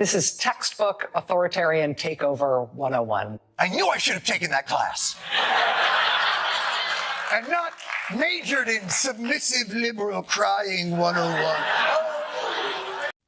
This is textbook authoritarian takeover 101. I knew I should have taken that class. And not majored in submissive liberal crying 101.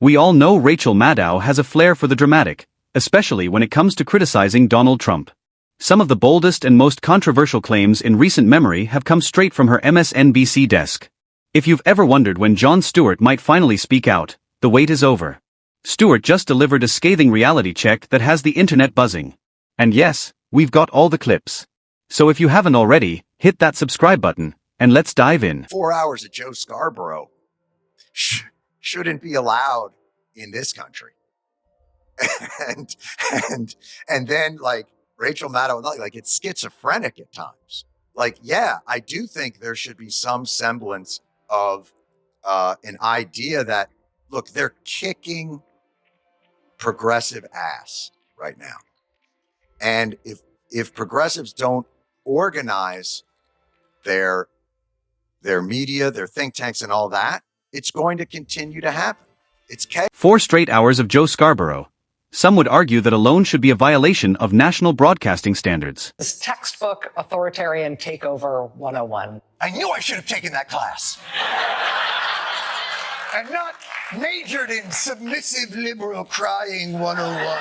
We all know Rachel Maddow has a flair for the dramatic, especially when it comes to criticizing Donald Trump. Some of the boldest and most controversial claims in recent memory have come straight from her MSNBC desk. If you've ever wondered when Jon Stewart might finally speak out, the wait is over. Stewart just delivered a scathing reality check that has the internet buzzing. And yes, we've got all the clips. So if you haven't already, hit that subscribe button, and let's dive in. 4 hours of Joe Scarborough shouldn't be allowed in this country. and then like Rachel Maddow, like it's schizophrenic at times. Like, yeah, I do think there should be some semblance of an idea that, look, they're kicking progressive ass right now. And if progressives don't organize their media, their think tanks and all that, it's going to continue to happen. It's 4 straight hours of Joe Scarborough. Some would argue that alone should be a violation of national broadcasting standards. This is textbook authoritarian takeover 101. I knew I should have taken that class. And not majored in submissive liberal crying 101.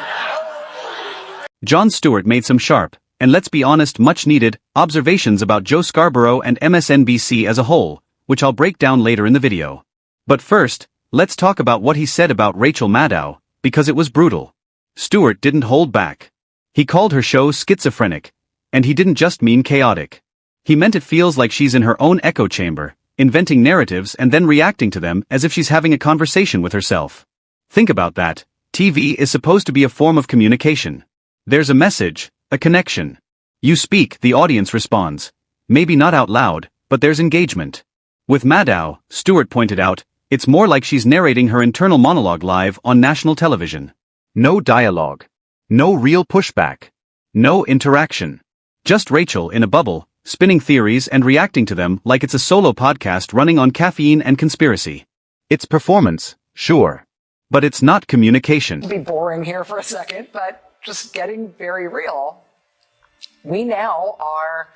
Jon Stewart made some sharp, and let's be honest, much needed, observations about Joe Scarborough and MSNBC as a whole, which I'll break down later in the video. But first, let's talk about what he said about Rachel Maddow, because it was brutal. Stewart didn't hold back. He called her show schizophrenic, and he didn't just mean chaotic. He meant it feels like she's in her own echo chamber, inventing narratives and then reacting to them as if she's having a conversation with herself. Think about that. TV is supposed to be a form of communication. There's a message, a connection. You speak, the audience responds. Maybe not out loud, but there's engagement. With Maddow, Stewart pointed out, it's more like she's narrating her internal monologue live on national television. No dialogue. No real pushback. No interaction. Just Rachel in a bubble, spinning theories and reacting to them like it's a solo podcast running on caffeine and conspiracy. It's performance, sure. But it's not communication. It'll be boring here for a second, but just getting very real. We now are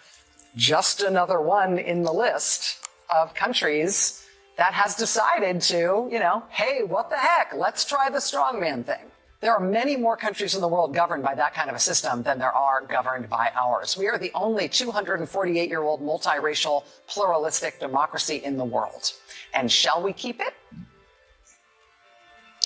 just another one in the list of countries that has decided to, hey, what the heck, let's try the strongman thing. There are many more countries in the world governed by that kind of a system than there are governed by ours. We are the only 248-year-old multiracial pluralistic democracy in the world. And shall we keep it?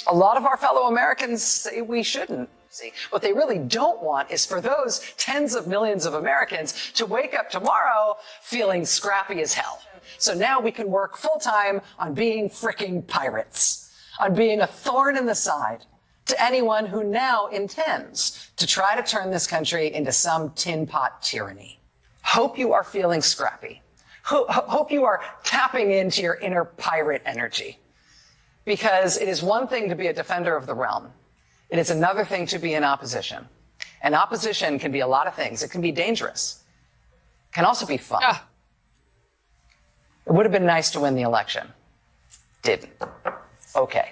A lot of our fellow Americans say we shouldn't. See, what they really don't want is for those tens of millions of Americans to wake up tomorrow feeling scrappy as hell. So now we can work full-time on being fricking pirates, on being a thorn in the side to anyone who now intends to try to turn this country into some tin pot tyranny. Hope you are feeling scrappy. Hope you are tapping into your inner pirate energy. Because it is one thing to be a defender of the realm. It is another thing to be in opposition. And opposition can be a lot of things. It can be dangerous. It can also be fun. It would have been nice to win the election. Didn't. Okay.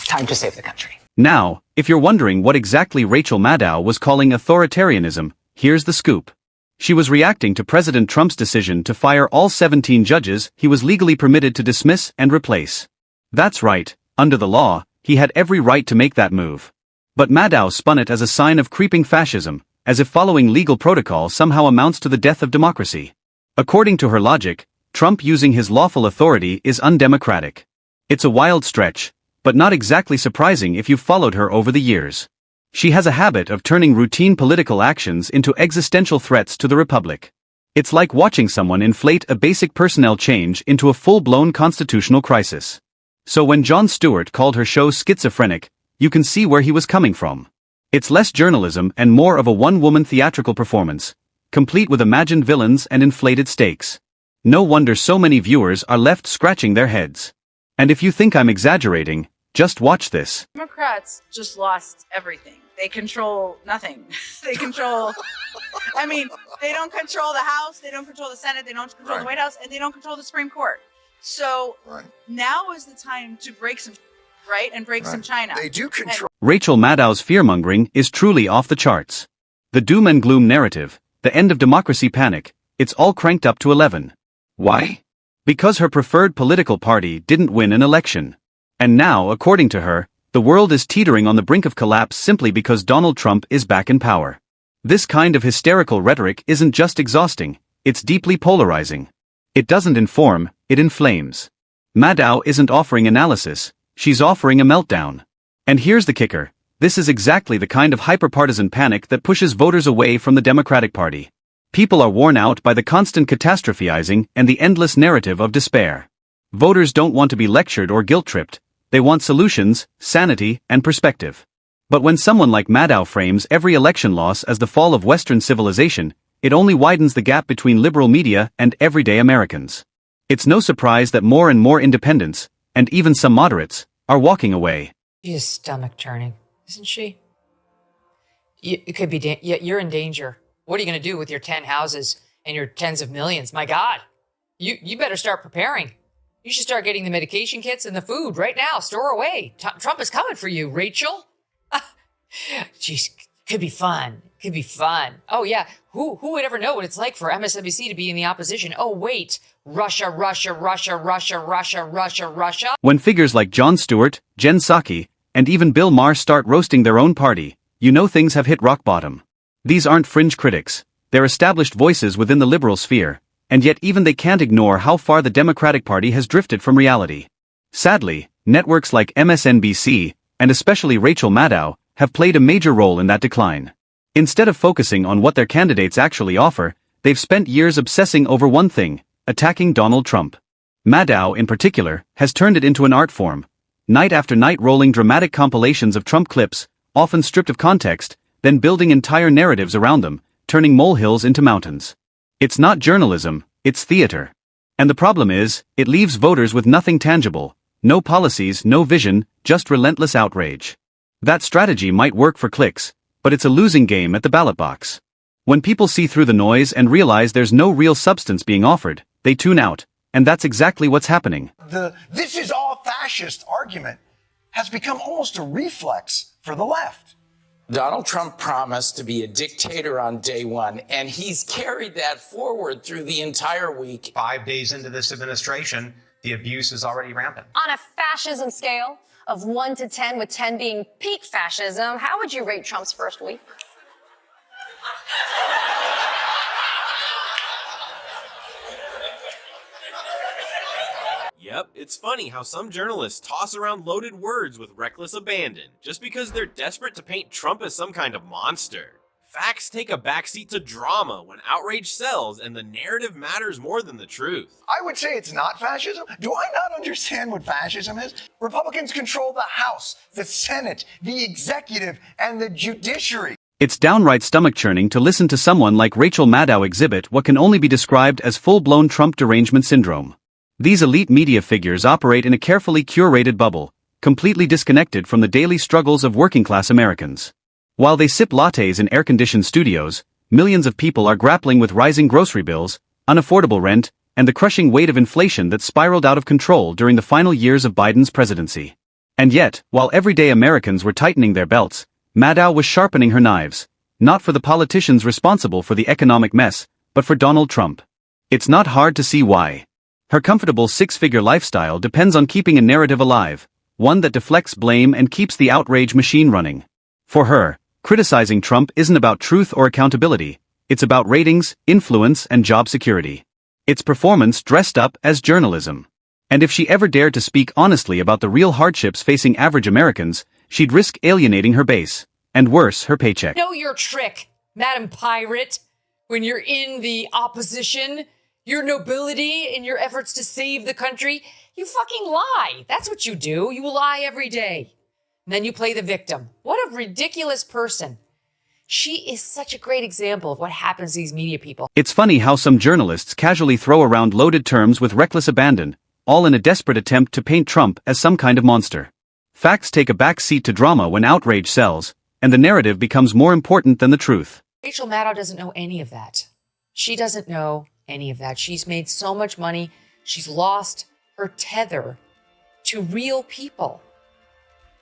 Time to save the country. Now, if you're wondering what exactly Rachel Maddow was calling authoritarianism, here's the scoop. She was reacting to President Trump's decision to fire all 17 judges he was legally permitted to dismiss and replace. That's right, under the law, he had every right to make that move. But Maddow spun it as a sign of creeping fascism, as if following legal protocol somehow amounts to the death of democracy. According to her logic, Trump using his lawful authority is undemocratic. It's a wild stretch, but not exactly surprising if you've followed her over the years. She has a habit of turning routine political actions into existential threats to the republic. It's like watching someone inflate a basic personnel change into a full-blown constitutional crisis. So when Jon Stewart called her show schizophrenic, you can see where he was coming from. It's less journalism and more of a one-woman theatrical performance, complete with imagined villains and inflated stakes. No wonder so many viewers are left scratching their heads. And if you think I'm exaggerating, just watch this. Democrats just lost everything. They control nothing. They control, they don't control the House, they don't control the Senate, they don't control the White House, and they don't control the Supreme Court. So now is the time to break some. right, and break some china. They do control. Rachel Maddow's fearmongering is truly off the charts. The doom and gloom narrative, the end of democracy panic, it's all cranked up to 11. Why? Because her preferred political party didn't win an election. And now, according to her, the world is teetering on the brink of collapse simply because Donald Trump is back in power. This kind of hysterical rhetoric isn't just exhausting, it's deeply polarizing. It doesn't inform, it inflames. Maddow isn't offering analysis, she's offering a meltdown. And here's the kicker, this is exactly the kind of hyperpartisan panic that pushes voters away from the Democratic Party. People are worn out by the constant catastrophizing and the endless narrative of despair. Voters don't want to be lectured or guilt-tripped, they want solutions, sanity, and perspective. But when someone like Maddow frames every election loss as the fall of Western civilization, it only widens the gap between liberal media and everyday Americans. It's no surprise that more and more independents, and even some moderates, are walking away. She is stomach churning, isn't she? It could be, you're in danger. What are you going to do with your 10 houses and your tens of millions? My God, you better start preparing. You should start getting the medication kits and the food right now. Store away. Trump is coming for you, Rachel. Jeez, could be fun. Could be fun. Oh yeah, who would ever know what it's like for MSNBC to be in the opposition? Oh wait, Russia. When figures like Jon Stewart, Jen Psaki, and even Bill Maher start roasting their own party, you know things have hit rock bottom. These aren't fringe critics, they're established voices within the liberal sphere, and yet even they can't ignore how far the Democratic Party has drifted from reality. Sadly, networks like MSNBC, and especially Rachel Maddow, have played a major role in that decline. Instead of focusing on what their candidates actually offer, they've spent years obsessing over one thing, attacking Donald Trump. Maddow, in particular, has turned it into an art form. Night after night rolling dramatic compilations of Trump clips, often stripped of context, then building entire narratives around them, turning molehills into mountains. It's not journalism, it's theater. And the problem is, it leaves voters with nothing tangible, no policies, no vision, just relentless outrage. That strategy might work for clicks, but it's a losing game at the ballot box. When people see through the noise and realize there's no real substance being offered, they tune out, and that's exactly what's happening. The "this is all fascist" argument has become almost a reflex for the left. Donald Trump promised to be a dictator on day one, and he's carried that forward through the entire week. 5 days into this administration, the abuse is already rampant. On a fascism scale of 1 to 10, with 10 being peak fascism, how would you rate Trump's first week? Yep, it's funny how some journalists toss around loaded words with reckless abandon, just because they're desperate to paint Trump as some kind of monster. Facts take a backseat to drama when outrage sells and the narrative matters more than the truth. I would say it's not fascism. Do I not understand what fascism is? Republicans control the House, the Senate, the executive, and the judiciary. It's downright stomach-churning to listen to someone like Rachel Maddow exhibit what can only be described as full-blown Trump derangement syndrome. These elite media figures operate in a carefully curated bubble, completely disconnected from the daily struggles of working-class Americans. While they sip lattes in air-conditioned studios, millions of people are grappling with rising grocery bills, unaffordable rent, and the crushing weight of inflation that spiraled out of control during the final years of Biden's presidency. And yet, while everyday Americans were tightening their belts, Maddow was sharpening her knives, not for the politicians responsible for the economic mess, but for Donald Trump. It's not hard to see why. Her comfortable six-figure lifestyle depends on keeping a narrative alive, one that deflects blame and keeps the outrage machine running. For her, criticizing Trump isn't about truth or accountability, it's about ratings, influence, and job security. It's performance dressed up as journalism. And if she ever dared to speak honestly about the real hardships facing average Americans, she'd risk alienating her base, and worse, her paycheck. Know your trick, Madam Pirate, when you're in the opposition, your nobility in your efforts to save the country, you fucking lie. That's what you do. You lie every day. And then you play the victim. What a ridiculous person. She is such a great example of what happens to these media people. It's funny how some journalists casually throw around loaded terms with reckless abandon, all in a desperate attempt to paint Trump as some kind of monster. Facts take a back seat to drama when outrage sells, and the narrative becomes more important than the truth. Rachel Maddow doesn't know any of that. She doesn't know any of that. She's made so much money. She's lost her tether to real people.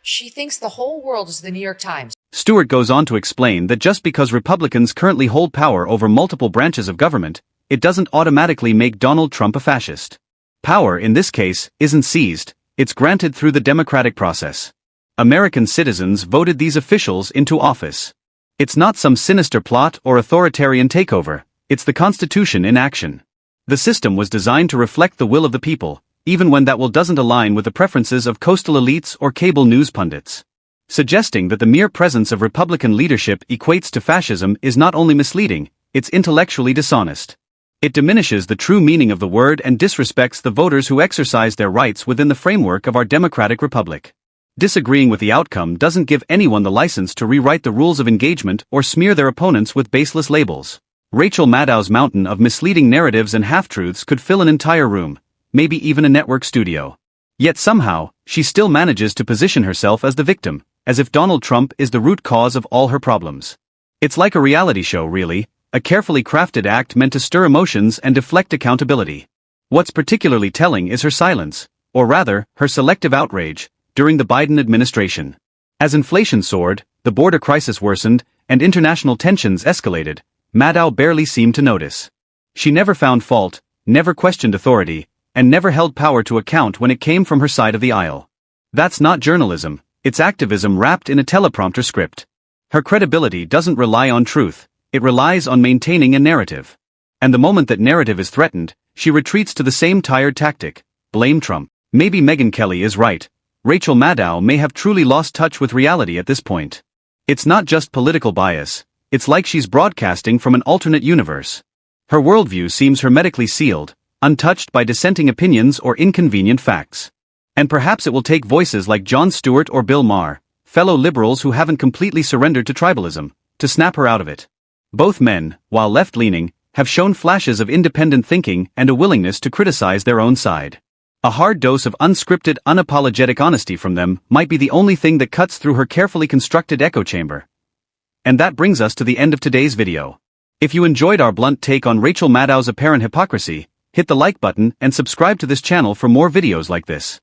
She thinks the whole world is the New York Times. Stewart goes on to explain that just because Republicans currently hold power over multiple branches of government, it doesn't automatically make Donald Trump a fascist. Power in this case isn't seized, it's granted through the democratic process. American citizens voted these officials into office. It's not some sinister plot or authoritarian takeover, it's the Constitution in action. The system was designed to reflect the will of the people, even when that will doesn't align with the preferences of coastal elites or cable news pundits. Suggesting that the mere presence of Republican leadership equates to fascism is not only misleading, it's intellectually dishonest. It diminishes the true meaning of the word and disrespects the voters who exercise their rights within the framework of our democratic republic. Disagreeing with the outcome doesn't give anyone the license to rewrite the rules of engagement or smear their opponents with baseless labels. Rachel Maddow's mountain of misleading narratives and half-truths could fill an entire room, maybe even a network studio. Yet somehow, she still manages to position herself as the victim, as if Donald Trump is the root cause of all her problems. It's like a reality show, really, a carefully crafted act meant to stir emotions and deflect accountability. What's particularly telling is her silence, or rather, her selective outrage, during the Biden administration. As inflation soared, the border crisis worsened, and international tensions escalated, Maddow barely seemed to notice. She never found fault, never questioned authority, and never held power to account when it came from her side of the aisle. That's not journalism, it's activism wrapped in a teleprompter script. Her credibility doesn't rely on truth, it relies on maintaining a narrative. And the moment that narrative is threatened, she retreats to the same tired tactic: blame Trump. Maybe Megyn Kelly is right. Rachel Maddow may have truly lost touch with reality at this point. It's not just political bias, it's like she's broadcasting from an alternate universe. Her worldview seems hermetically sealed, untouched by dissenting opinions or inconvenient facts. And perhaps it will take voices like Jon Stewart or Bill Maher, fellow liberals who haven't completely surrendered to tribalism, to snap her out of it. Both men, while left-leaning, have shown flashes of independent thinking and a willingness to criticize their own side. A hard dose of unscripted, unapologetic honesty from them might be the only thing that cuts through her carefully constructed echo chamber. And that brings us to the end of today's video. If you enjoyed our blunt take on Rachel Maddow's apparent hypocrisy, hit the like button and subscribe to this channel for more videos like this.